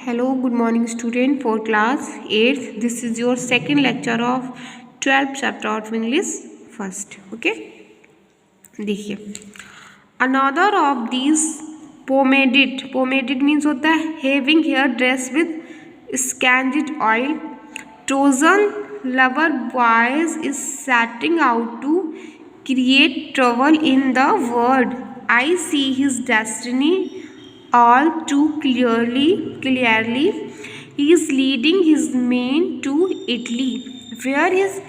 Hello, good morning student for class 8th. This is your second lecture of 12th chapter of English first. Okay? देखिए another of these pomaded means होता है having hair dress with scanded oil. Trojan lover boys is setting out to create trouble in the world. I see his destiny all too clearly. He is leading his men to Italy, where his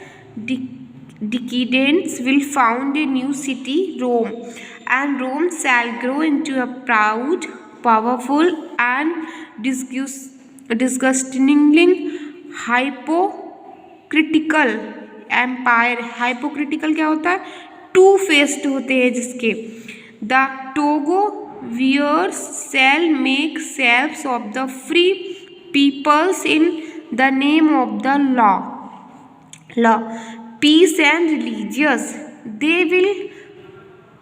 decadents will found a new city, Rome, and Rome shall grow into a proud, powerful, and disgustingly hypocritical empire. Hypocritical क्या होता है? To faced होते हैं जिसके. The Togo viewers shall make selves of the free peoples in the name of the law, peace and religious. They will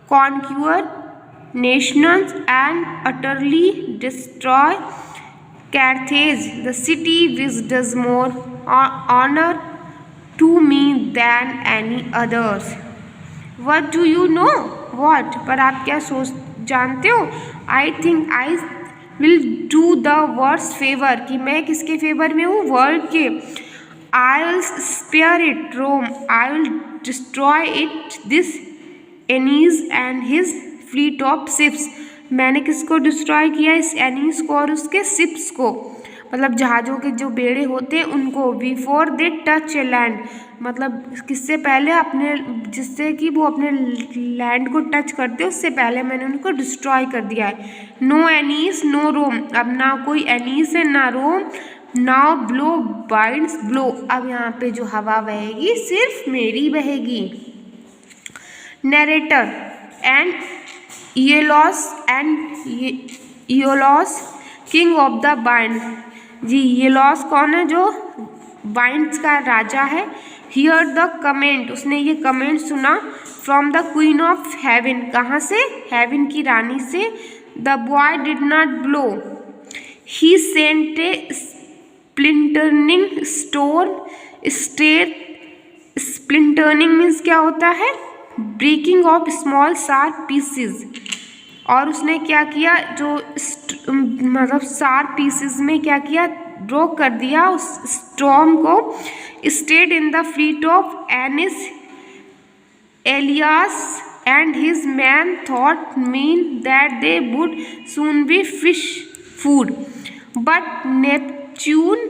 conquer nations and utterly destroy Carthage, the city which does more honor to me than any others. What do you know? What? पर आप क्या जानते हो? I think I will do the world's favour, कि मैं किसके favour में हूँ? वर्ल्ड के. I will spare it Rome, I will destroy it this Annie's and his fleet of ships. मैंने किसको डिस्ट्रॉय किया? इस एनीस को और उसके शिप्स को, मतलब जहाज़ों के जो बेड़े होते हैं उनको. Before they touch a land, मतलब किससे पहले? अपने, जिससे कि वो अपने लैंड को टच करते उससे पहले मैंने उनको डिस्ट्रॉय कर दिया है. नो एनीस नो रोम, अब ना कोई एनीस है ना Rome. Now blow winds blow, अब यहाँ पे जो हवा बहेगी सिर्फ मेरी बहेगी. Narrator and Aeolus king of the wind. जी इयोलॉस कौन है? जो बाइंड्स का राजा है. हियर द कमेंट, उसने ये कमेंट सुना. From the queen of heaven, कहाँ से? हेवन की रानी से. The boy did not blow, he sent a splintering stone state. Splintering means क्या होता है? Breaking off small sharp pieces. और उसने क्या किया? जो मतलब शार्प पीसेस में क्या किया? ब्रोक कर दिया उस स्टॉर्म को. Stayed in the fleet of Aeneas Elias and his men thought mean that they would soon be fish food. But Neptune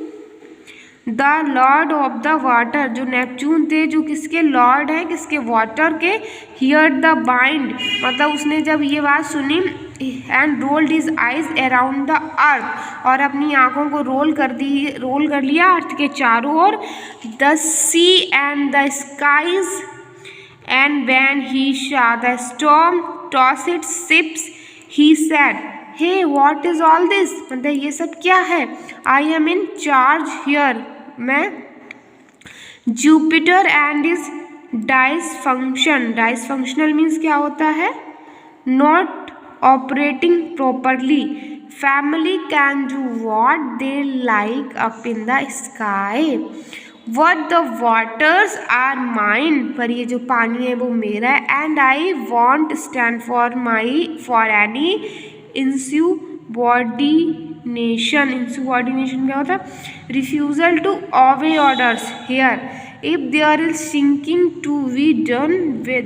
the lord of the water, जो नेपच्यून थे जो किसके लॉर्ड हैं? किसके? वाटर के. हियर द बाइंड, मतलब उसने जब ये बात सुनी. And rolled his eyes around the earth, और अपनी आंखों को रोल कर लिया अर्थ के चारों ओर. The sea and the skies and when he saw the storm toss its ships he said, hey what is all this, मतलब ये सब क्या है? I am in charge here, मैं Jupiter and his dysfunctional means क्या होता है? Not operating properly. Family can do what they like up in the sky. But the waters are mine, पर ये जो पानी है वो मेरा है. And I won't stand for any insubordination क्या होता है? Refusal to obey orders. Here if there is sinking to be done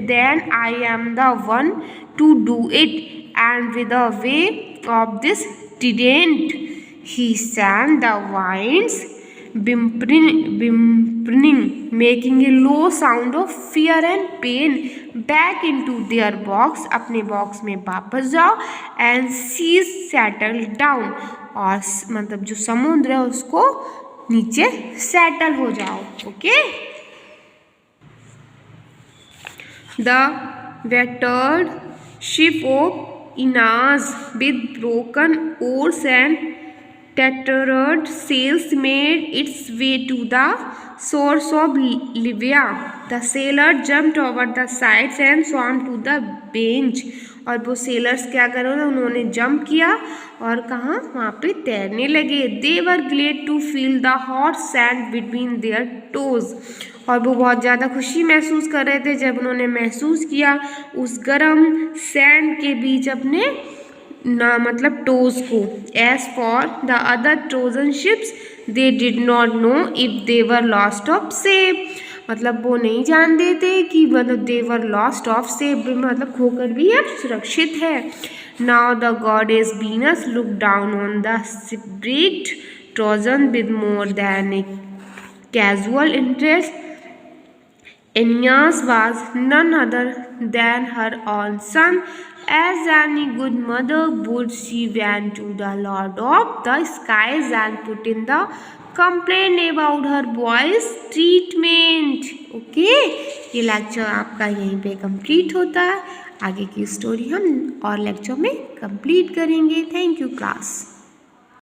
then I am the one to do it. And with the way of this didn't he send the winds whimpering making a low sound of fear and pain. Back in to their box, अपने box में वापस जाओ. And C settle down, और मतलब जो समुद्र है उसको नीचे सेटल हो जाओ. Okay. The weathered ship of Aeneas with broken oars and tattered sails made its way to the shores of Libya. The sailor jumped over the sides and swam to the bench. और वो sellers क्या कर रहे, उन्होंने jump किया और कहाँ, वहाँ पे तैरने लगे. They were glad to feel the hot sand between their toes. और वो बहुत ज़्यादा खुशी महसूस कर रहे थे जब उन्होंने महसूस किया उस गर्म सैंड के बीच अपने ना मतलब टोज को. As for the other Trojan ships, they did not know if they were lost of safe. मतलब वो नहीं जानते थे कि मतलब they were lost of safe, मतलब खोकर भी अब सुरक्षित है. Now the goddess Venus looked down on the shipwrecked Trojan with more than a casual interest. Aeneas was none other than her own son. As any good mother would, she went to the Lord of the skies and put in the complaint about her boy's treatment. Okay, ये lecture आपका यहीं पे complete होता है. आगे की story हम और लेक्चर में कंप्लीट करेंगे. Thank you class.